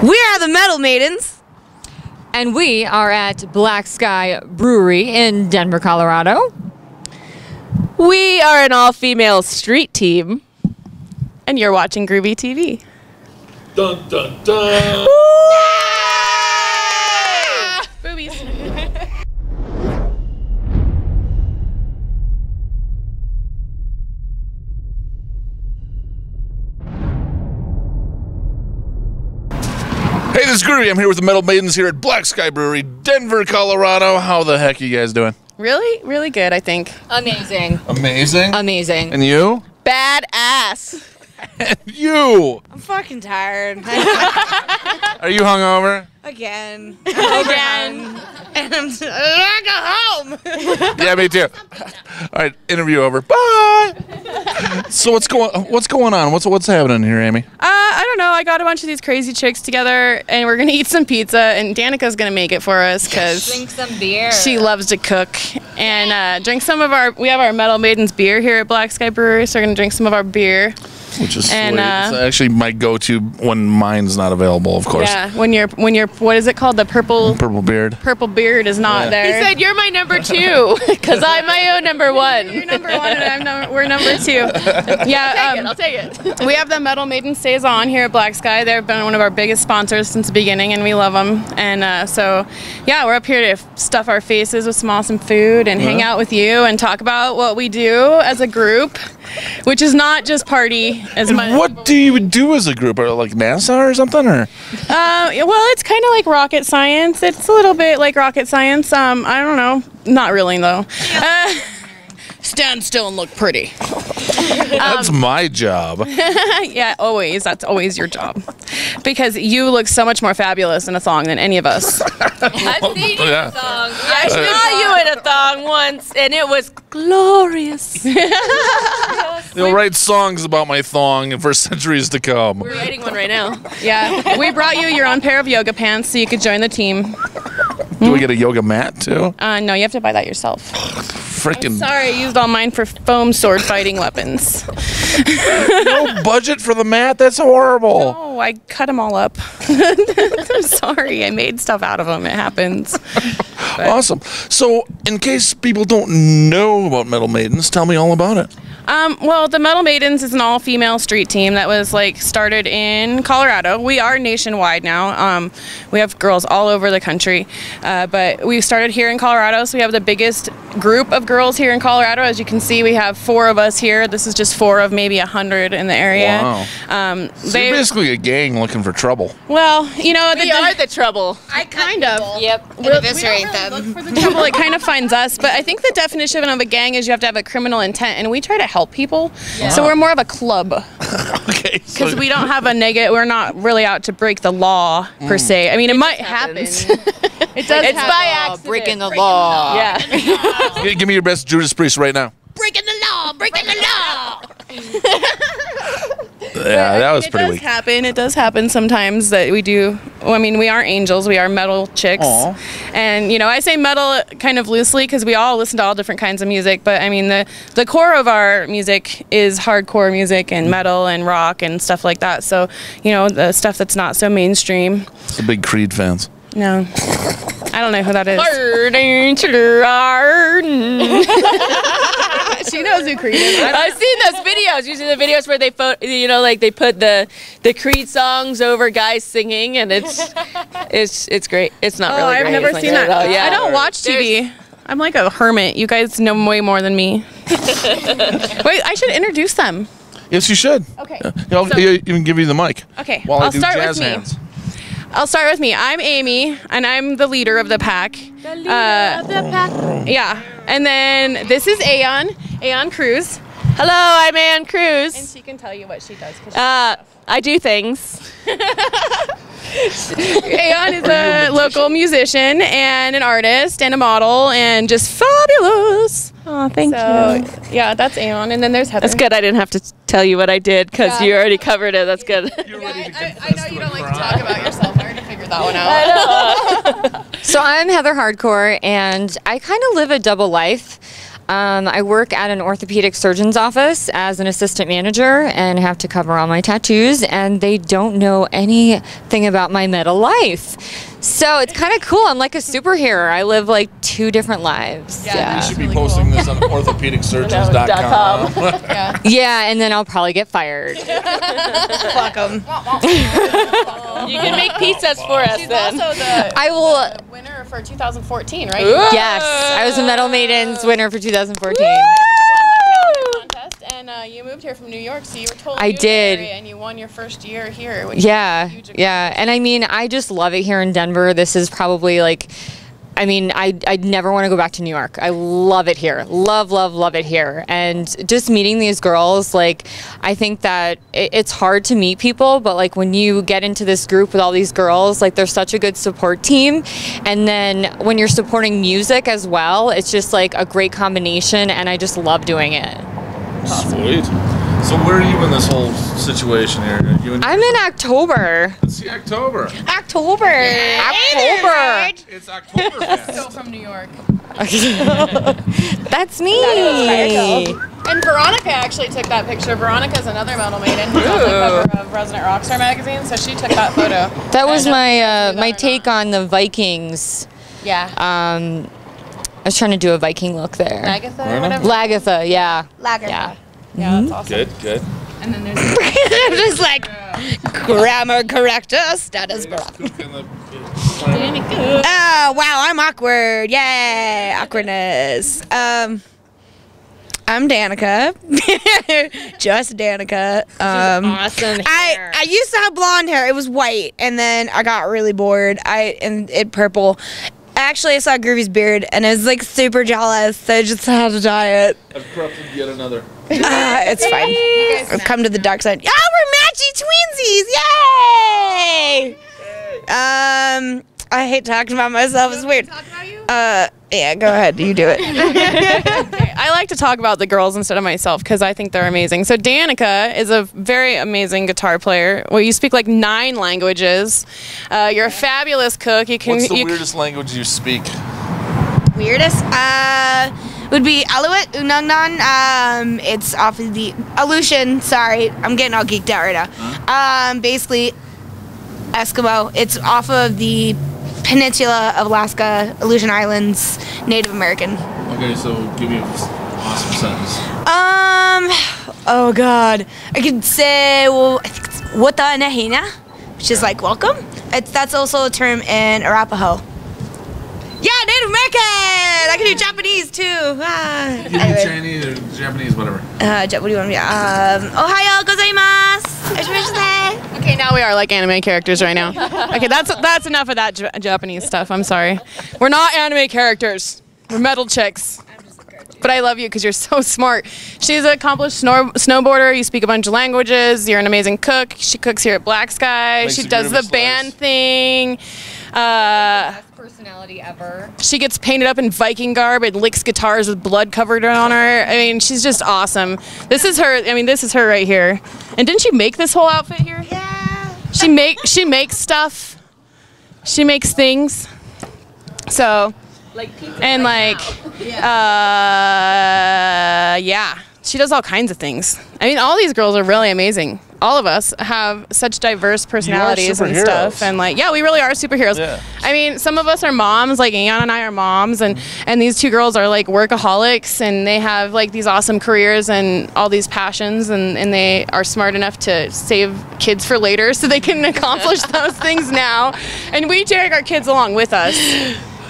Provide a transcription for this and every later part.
We are the Metal Maidens. And we are at Black Sky Brewery in Denver, Colorado. We are an all-female street team. And you're watching Groovey.TV. Dun dun dun! Boobies. Hey, this is Groovey. I'm here with the Metal Maidens here at Black Sky Brewery, Denver, Colorado. How the heck are you guys doing? Really? Really good, I think. Amazing. Amazing. Amazing. And you? Badass. And you? I'm fucking tired. Are you hungover? Again. Again. And I go home. Yeah, me too. All right, interview over. Bye. So what's going on? What's happening here, Amy? I don't know. I got a bunch of these crazy chicks together, and we're gonna eat some pizza, and Danica's gonna make it for us because Drink some beer. she loves to cook. And drink some of our. We have our Metal Maidens beer here at Black Sky Brewery, so we're gonna drink some of our beer. Which is And, sweet. It's actually my go-to when mine's not available, of course. Yeah, when you're what is it called? The purple beard. purple beard is not Yeah. there. He said, "You're my number two," because I'm my own number one. You're number one, and we're number two. Yeah, I'll take it. we have the Metal Maiden Stays On here at Black Sky. They've been one of our biggest sponsors since the beginning, and we love them. And so, yeah, we're up here to stuff our faces with some awesome food and hang out with you and talk about what we do as a group, which is not just party as much. What do you do as a group? Or like NASA or something? Or Well, it's kind of like rocket science. It's a little bit like rocket science. I don't know. Not really, though. Stand still and look pretty. that's my job. Yeah, always. That's always your job. Because you look so much more fabulous in a thong than any of us. I've seen you in Yeah. a thong. I saw you in a thong once, and it was glorious. They'll write songs about my thong for centuries to come. We're writing one right now. Yeah, we brought you your own pair of yoga pants so you could join the team. Do we get a yoga mat too? No, you have to buy that yourself. Freaking Sorry, I used all mine for foam sword fighting weapons. no budget for the mat. That's horrible. Oh, I cut them all up. I'm sorry, I made stuff out of them. It happens. Awesome. So, in case people don't know about Metal Maidens, tell me all about it. Well, the Metal Maidens is an all-female street team that was started in Colorado. We are nationwide now. We have girls all over the country, but we started here in Colorado, so we have the biggest group of girls here in Colorado. As you can see, we have 4 of us here. This is just 4 of maybe 100 in the area. Wow. So you're basically a gang looking for trouble. Well, you know, We are the trouble. I kind of. Yep. And eviscerate look them. for the trouble. It kind of finds us, but I think the definition of a gang is you have to have a criminal intent, and we try to help people. So we're more of a club Okay. because we don't have a negative. We're not really out to break the law per se. I mean, it might happen. It does. It's happen. by accident. Breaking the law. Yeah. Give me your best Judas Priest right now. Breaking the law. Breaking the law. Yeah, that was pretty It weak. does happen. It does happen sometimes that we do. Well, I mean, we aren't angels. We are metal chicks. Aw. And, you know, I say metal kind of loosely because we all listen to all different kinds of music. But, I mean, the core of our music is hardcore music and metal and rock and stuff like that. So, you know, the stuff that's not so mainstream. The big Creed fans. No. I don't know who that is. She knows who Creed is. I've seen those videos. You see the videos where they put, they put the Creed songs over guys singing, and it's great. It's not really I've great. never It's not seen good that. at all. Yeah. I don't watch TV. I'm like a hermit. You guys know way more than me. Wait, I should introduce them. Yes, you should. Okay. I'll even give you the mic. Okay. While I I'll do start jazz with me. hands. I'll start with me. I'm Amy, and I'm the leader of the pack. Yeah. And then this is Aeon Cruz. Hello, I'm Ann And Cruz. she can tell you what she does. I do things. Aeon is a local musician and an artist and a model and just fabulous. Oh, thank So, yeah, that's Aeon. And then there's Heather. That's good. I didn't have to tell you what I did because you already covered it. That's good. I know you don't like to talk about yourself. I already figured that one out. So I'm Heather Hardcore, and I kind of live a double life. I work at an orthopedic surgeon's office as an assistant manager and have to cover all my tattoos, and they don't know anything about my metal life. So it's kind of cool. I'm like a superhero. I live like 2 different lives. You should be posting this on orthopedicsurgeons.com. Yeah, and then I'll probably get fired. Fuck 'em. You can make pizzas for us She's then. also the I will. winner for 2014, right? Yes, I was a Metal Maidens winner for 2014. Contest, and you moved here from New York, so you were totally I new to the did. area, and you won your first year here. Which Yeah, is a huge yeah. And I mean, I just love it here in Denver. This is probably like, I mean, I'd never want to go back to New York. I love it here. Love, love, love it here. And just meeting these girls, like, I think that it's hard to meet people, but like when you get into this group with all these girls, like they're such a good support team. And then when you're supporting music as well, it's just like a great combination, and I just love doing it. Sweet. So where are you in this whole situation here? I'm in October. Let's see October. October. October. It's Oktoberfest. So from New York. That's me. And Veronica actually took that picture. Veronica's another Metal Maiden who's on the cover of Resident Rockstar magazine, so she took that photo. That was my my or take on the Vikings. Yeah. I was trying to do a Viking look there. Agatha Right or on. whatever. Lagatha, yeah. Lager. Yeah. Yeah, that's awesome. Good, good. And then there's I'm just like, grammar corrector, status bro. Oh, wow, I'm awkward. Yay, awkwardness. I'm Danica. Just Danica. Awesome hair. I used to have blonde hair. It was white, and then I got really bored. And it purple. Actually, I saw Groovey's beard, and I was like super jealous, so I just had to dye it. I've corrupted yet another. It's fine. I've come to the dark side. Oh, we're matchy twinsies! Yay! I hate talking about myself. It's weird. talk about you? Yeah, go ahead. You do it. I like to talk about the girls instead of myself because I think they're amazing. So Danica is a very amazing guitar player. Well, you speak like 9 languages. You're a fabulous cook. You can. What's the you, weirdest language you speak? Weirdest would be Alouette, Unangnan. It's off of the Aleutian. Sorry, I'm getting all geeked out right now. Basically, Eskimo. It's off of the peninsula of Alaska, Aleutian Islands, Native American. Okay, so give me an awesome sentence. Oh God, I could say, well, I think it's Wata Nahina, which is like welcome. That's also a term in Arapaho. Yeah, Native American. I can do Japanese too. Give me Chinese or Japanese, whatever. What do you want me? Ohayo gozaimasu. okay, now we are like anime characters right now. Okay, that's enough of that Japanese stuff. I'm sorry. We're not anime characters. We're metal chicks. But I love you because you're so smart. She's an accomplished snowboarder. You speak a bunch of languages. You're an amazing cook. She cooks here at Black Sky. Makes She a does the groovy band slice. thing. Best personality ever. She gets painted up in Viking garb and licks guitars with blood covered on her. I mean, she's just awesome. This is her. I mean, this is her right here. And didn't she make this whole outfit here? Yeah. She makes stuff. She makes things. So. Like pizza. And like, yeah, she does all kinds of things. I mean, all these girls are really amazing. All of us have such diverse personalities and stuff. superheroes. And like, yeah, we really are superheroes. Yeah. I mean, some of us are moms, like Ian and I are moms, and these 2 girls are like workaholics, and they have like these awesome careers and all these passions, and they are smart enough to save kids for later so they can accomplish those things now. And we drag our kids along with us.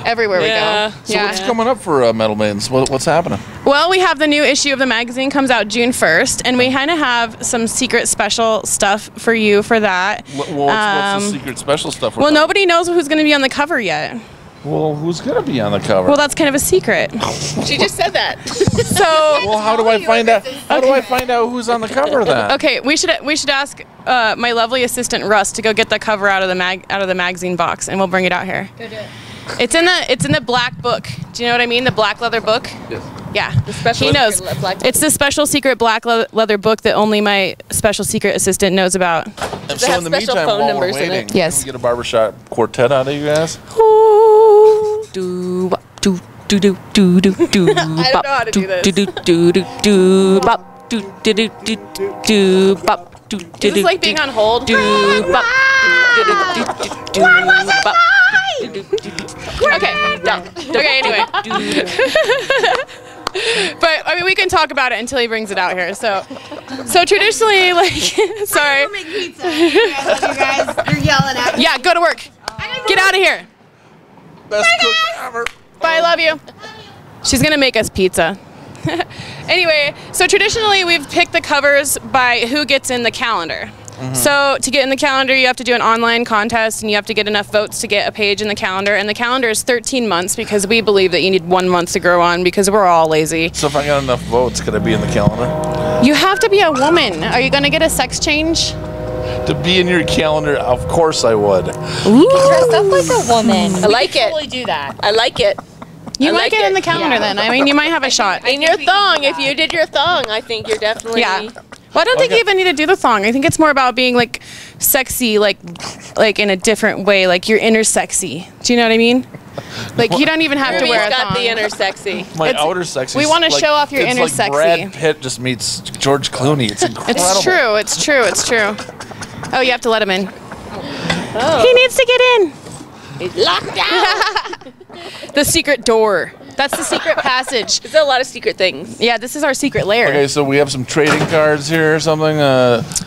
Everywhere we go. So what's coming up for Metal Maidens? What's happening? Well, we have the new issue of the magazine comes out June 1st, and we kind of have some secret special stuff for you for that. What's the secret special stuff? Well, nobody knows who's going to be on the cover yet. Well, who's gonna be on the cover? Well, that's kind of a secret. She just said that. So, well, how do I find out? How do I find out who's on the cover then? okay, we should ask my lovely assistant Russ to go get the cover out of the magazine box, and we'll bring it out here. Go do it. It's in the black book. Do you know what I mean? The black leather book. Yes. Yeah, The special he knows. secret black book. It's the special secret black leather book that only my special secret assistant knows about. And it so have in the special meantime, phone while we're numbers in waiting, it? Yes. can we get a barbershop quartet out of you guys? Ooh, do, do, do do do do do. I don't know how to do this. Do do do do do bop do do do do do bop do do. Is this like being on hold? Do bop do do do do bop. Okay, done. Okay, anyway. But I mean, we can talk about it until he brings it out here. So traditionally, like, sorry. I make pizza. You guys, you're yelling at me. Yeah, go to work. Get out of here. Best cook ever. Bye, I love you. She's gonna make us pizza. Anyway, so traditionally we've picked the covers by who gets in the calendar. So to get in the calendar, you have to do an online contest, and you have to get enough votes to get a page in the calendar. And the calendar is 13 months because we believe that you need 1 month to grow on because we're all lazy. So if I got enough votes, could I be in the calendar? You have to be a woman. Are you gonna get a sex change? To be in your calendar, of course I would. Dress up like a woman. I like it. Totally do that. I like it. You I might like get in it. the calendar then. I mean, you might have a shot. And your thong, if you did your thong, I think you're definitely. Yeah. Well, I don't think you even need to do the thong. I think it's more about being like sexy, like in a different way, like your inner sexy. Do you know what I mean? Like you don't even have to wear a Ruby's got thong. the inner sexy. My It's- outer sexy. we wanna show off your it's inner like sexy. Brad Pitt just meets George Clooney. It's incredible. It's true. It's true. It's true. Oh, you have to let him in. He needs to get in. He's locked down. The secret door. That's the secret passage. There's a lot of secret things. Yeah, this is our secret lair. Okay, so we have some trading cards here or something.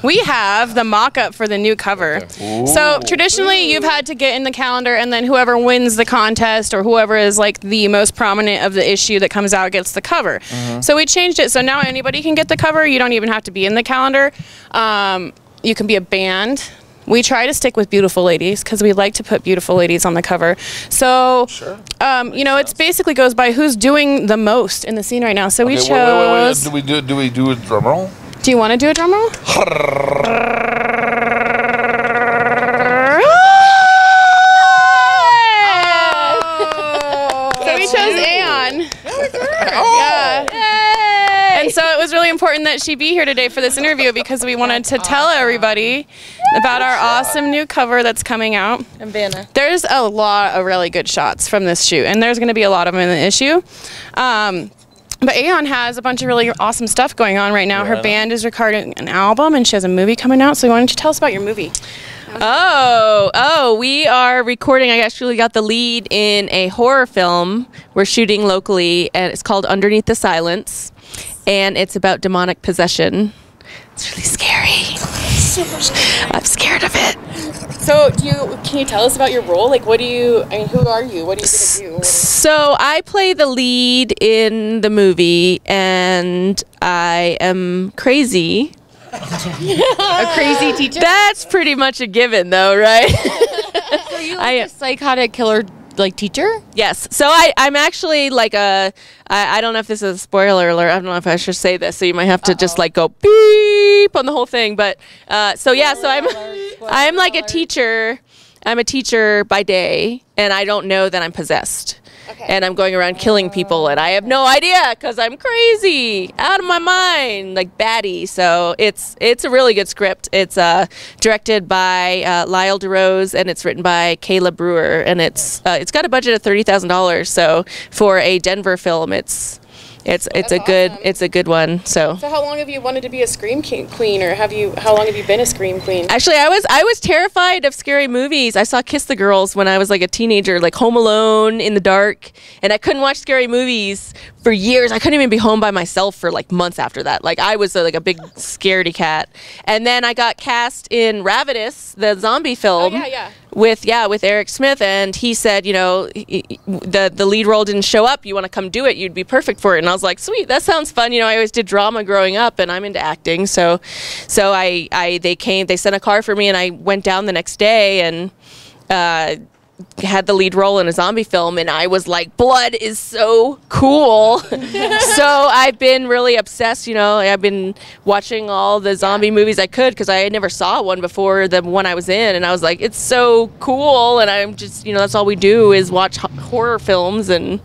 We have the mock-up for the new cover. So traditionally, you've had to get in the calendar, and then whoever wins the contest or whoever is like the most prominent of the issue that comes out gets the cover. So we changed it so now anybody can get the cover. You don't even have to be in the calendar. You can be a band. We try to stick with beautiful ladies because we like to put beautiful ladies on the cover. So, you know, it basically goes by who's doing the most in the scene right now. So we Okay, chose. wait. Do we do a drum roll? Do you want to do a drum roll? So we chose Aeon. Yeah. And so it was really important that she be here today for this interview because we wanted to tell everybody about our awesome new cover that's coming out. And Vanna. There's a lot of really good shots from this shoot, and there's going to be a lot of them in the issue. But Aeon has a bunch of really awesome stuff going on right now. Her band is recording an album, and she has a movie coming out. So why don't you tell us about your movie? We are recording. I actually got the lead in a horror film we're shooting locally, and it's called Underneath the Silence, and it's about demonic possession. It's really scary. I'm scared of it. So can you tell us about your role? Like, who are you? What are you going to do? So I play the lead in the movie, and I am crazy. A crazy teacher? That's pretty much a given, though, right? So you like a psychotic killer, like, teacher? Yes. So I'm actually like I don't know if this is a spoiler alert. I don't know if I should say this, so you might have to just like go beep on the whole thing. But so I'm like a teacher. I'm a teacher by day, and I don't know that I'm possessed. Okay. And I'm going around killing people, and I have no idea because I'm crazy, out of my mind, like batty. So it's a really good script. It's directed by Lyle DeRose, and it's written by Kayla Brewer, and it's got a budget of $30,000. So for a Denver film, it's a good one. So how long have you wanted to be a scream queen, or how long have you been a scream queen? Actually, I was terrified of scary movies. I saw Kiss the Girls when I was like a teenager, like Home Alone, In the Dark, and I couldn't watch scary movies for years. I couldn't even be home by myself for like months after that. Like I was like a big scaredy cat. And then I got cast in Ravenous, the zombie film. Oh, yeah. With Eric Smith, and he said, you know, the lead role didn't show up. You want to come do it? You'd be perfect for it. And I was like, sweet, that sounds fun. You know, I always did drama growing up, and I'm into acting. So they sent a car for me, and I went down the next day and had the lead role in a zombie film, and I was like, blood is so cool. So I've been really obsessed. You know, I've been watching all the zombie movies I could because I never saw one before the one I was in, and I was like, it's so cool. And I'm just, you know, that's all we do is watch horror films, and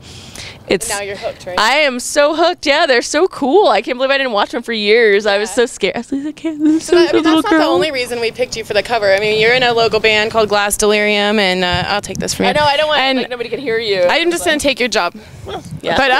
Now you're hooked, right? I am so hooked. Yeah, they're so cool. I can't believe I didn't watch them for years. I was so scared. I was like, I can't. That's not the only reason we picked you for the cover. I mean, you're in a local band called Glass Delirium, and I'll take this from you. I know. I don't want like nobody can hear you. I'm just gonna take your job. Yeah. But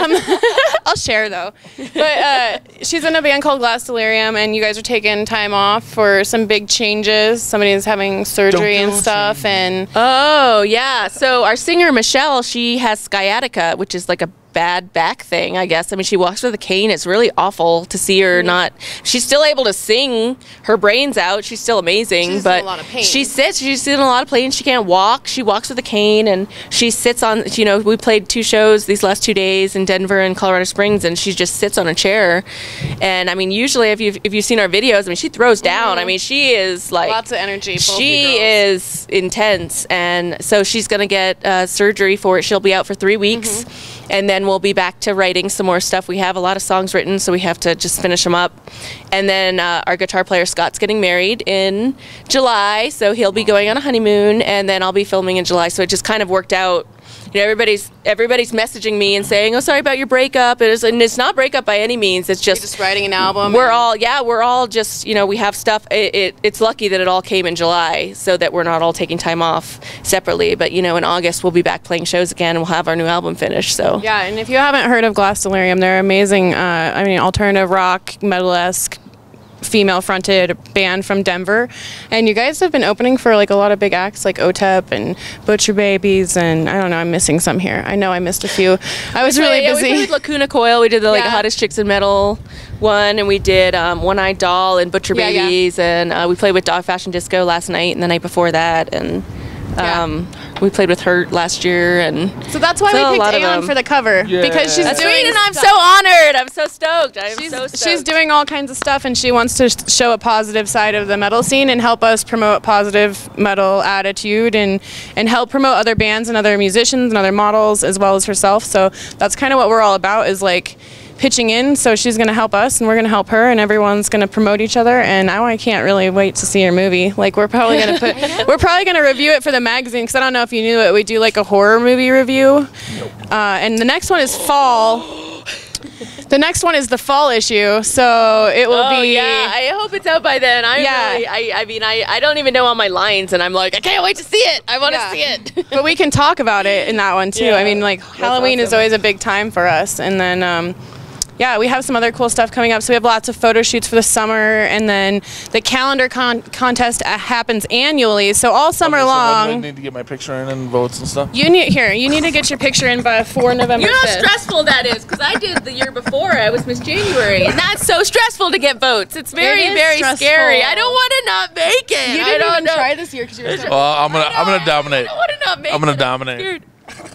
I'll share though. But she's in a band called Glass Delirium, and you guys are taking time off for some big changes. Somebody is having surgery and stuff, and oh yeah. So our singer Michelle, she has sciatica, which is like a bad back thing, I guess. I mean, she walks with a cane. It's really awful to see her not. She's still able to sing her brains out. She's still amazing, she's but in a lot of pain. she sits. She's in a lot of pain. She can't walk. She walks with a cane, and she sits on. You know, we played 2 shows these last 2 days in Denver and Colorado Springs, and she just sits on a chair. And I mean, usually if you've seen our videos, I mean, she throws down. I mean, she is like lots of energy. She is intense, and so she's gonna get surgery for it. She'll be out for 3 weeks. And then we'll be back to writing some more stuff. We have a lot of songs written, so we have to just finish them up. And then our guitar player Scott's getting married in July, so he'll be going on a honeymoon, and then I'll be filming in July. So it just kind of worked out. You know, everybody's messaging me and saying, "Oh, sorry about your breakup." And it's not breakup by any means. It's just writing an album. We're all just, you know, we have stuff. It's lucky that it all came in July, so that we're not all taking time off separately. But you know, in August we'll be back playing shows again, and we'll have our new album finished. So yeah, and if you haven't heard of Glass Delirium, they're amazing. I mean, alternative rock, metal-esque, female-fronted band from Denver, and you guys have been opening for like a lot of big acts like OTEP and Butcher Babies, and I don't know, I'm missing some here. I know I missed a few. I was really busy. We played Lacuna Coil. We did the Hottest Chicks in Metal one, and we did One Eyed Doll and Butcher Babies, and we played with Dogg Fashion Disco last night and the night before that, and we played with Hurt last year, and so that's why we picked Aeon for the cover, because she's doing, and I'm so honored. I'm so stoked. She's doing all kinds of stuff, and she wants to show a positive side of the metal scene and help us promote positive metal attitude and help promote other bands and other musicians and other models as well as herself. So that's kind of what we're all about, is like pitching in. So she's going to help us, and we're going to help her, and everyone's going to promote each other. And now I can't really wait to see her movie. Like, we're probably going to review it for the magazine, because I don't know if you knew it. We do like a horror movie review. And the next one is fall. The next one is the fall issue, so it will be. Yeah, I hope it's out by then. I mean, I don't even know all my lines, and I'm like, I can't wait to see it. I want to see it. But we can talk about it in that one too. Yeah, I mean, like, Halloween is always a big time for us, and then. Yeah, we have some other cool stuff coming up. So we have lots of photo shoots for the summer, and then the calendar contest happens annually. So all summer long. I need to get my picture in and votes and stuff. You need to get your picture in before November 5th. You know how stressful that is, because I did the year before. I was Miss January, and that's so stressful to get votes. It's very scary. I don't want to not make it. You didn't even try this year because you were so. Well, I'm gonna dominate. I don't want to not make it. I'm gonna dominate.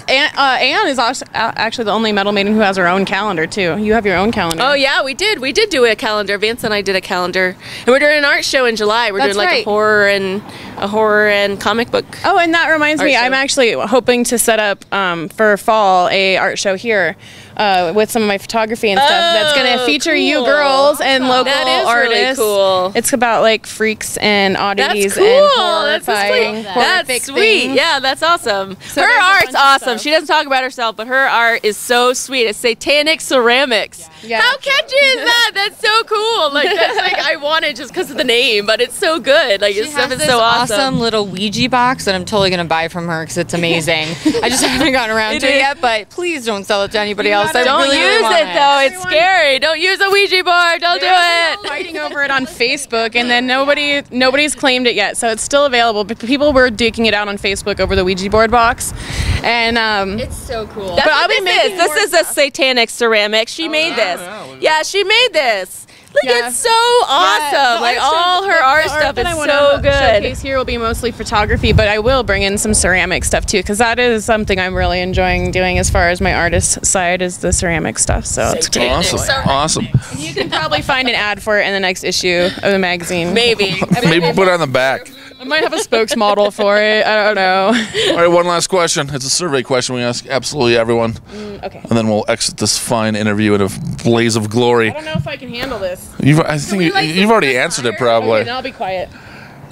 Anne is actually the only metal maiden who has her own calendar too. You have your own calendar. Oh yeah, we did do a calendar. Vance and I did a calendar, and we're doing an art show in July. We're doing like a horror and comic book. Oh, and that reminds me, I'm actually hoping to set up for fall a art show here with some of my photography and stuff. That's going to feature you girls and local artists. Really cool. It's about like freaks and oddities. That's cool. And That's sweet. Things. Yeah, that's awesome. So her art's awesome. She doesn't talk about herself, but her art is so sweet. It's satanic ceramics. Yeah. How catchy is that? That's so cool. Like, that's like, I want it just because of the name, but it's so good. Like, this stuff is so awesome little Ouija box that I'm totally gonna buy from her because it's amazing. I just haven't gotten around to it yet, but please don't sell it to anybody else. Don't use it though. It's scary. Don't use a Ouija board. Don't do it. Fighting over it on Facebook, and then nobody's claimed it yet, so it's still available. But people were digging it out on Facebook over the Ouija board box, and it's so cool. But I'll be making this is a satanic ceramic. She made this. Yeah, she made this. Look, it's so awesome. Like, all her art stuff is so good. Showcase here will be mostly photography, but I will bring in some ceramic stuff too, because that is something I'm really enjoying doing as far as my artist side is the ceramic stuff. So it's great. Awesome. And you can probably find an ad for it in the next issue of the magazine. Maybe put it on the back. I might have a spokesmodel for it. I don't know. All right, one last question. It's a survey question we ask absolutely everyone. Okay. And then we'll exit this fine interview in a blaze of glory. I don't know if I can handle this. I think you've already answered it probably. Okay, then I'll be quiet.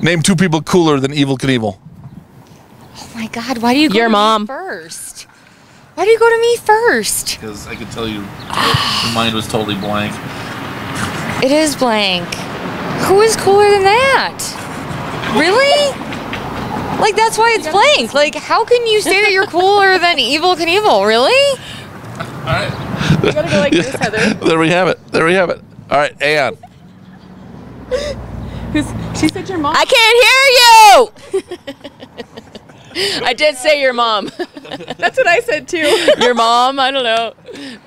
Name 2 people cooler than Evel Knievel. Oh my God! Why do you go Your mom first? Why do you go to me first? Because I could tell you, your mind was totally blank. It is blank. Who is cooler than that? Really? Like, that's why it's blank. Like, how can you say that you're cooler than Evel Knievel? Really? All right. You gotta go like this, Heather. There we have it. There we have it. All right, Ann. She said your mom. I can't hear you! I did say your mom. That's what I said too. Your mom? I don't know.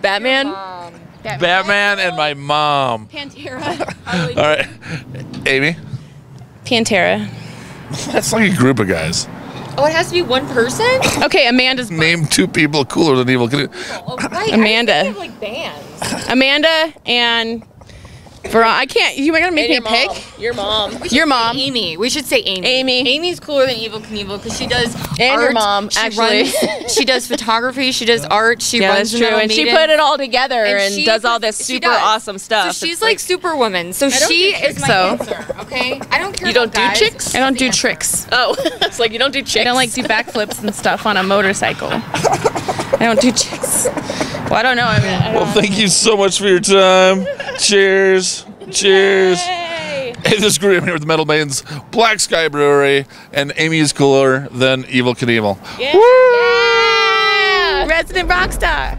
Batman? Batman and my mom. Pantera. All right, Amy. Pantera. That's like a group of guys. Oh, it has to be one person? Okay, Amanda's Name 2 people cooler than Evel Knievel. Oh, right. Amanda. I think they have, like, bands. Amanda and Veronica. I can't. You gotta make me your pick. mom. Your mom. Your mom. Amy. We should say Amy. Amy. Amy's cooler than Evel Knievel because she does And art. your mom, she actually. She does photography. She does art. She Yeah, runs that's true. And she Maidens. put it all together and she does all this she super does. awesome stuff. So she's It's like Superwoman. So she is my so. answer. Okay, I don't care. You don't about do guys. chicks? I don't do tricks. Oh, it's like you don't do chicks. I don't like do backflips and stuff on a motorcycle. I don't do chicks. Well, I don't know. I mean, Well, thank you so much for your time. Cheers. Cheers. Hey, this is Groovey. I'm here with the Metal Maidens, Black Sky Brewery, and Amy is cooler than Evel Knievel. Yeah. Resident rock star.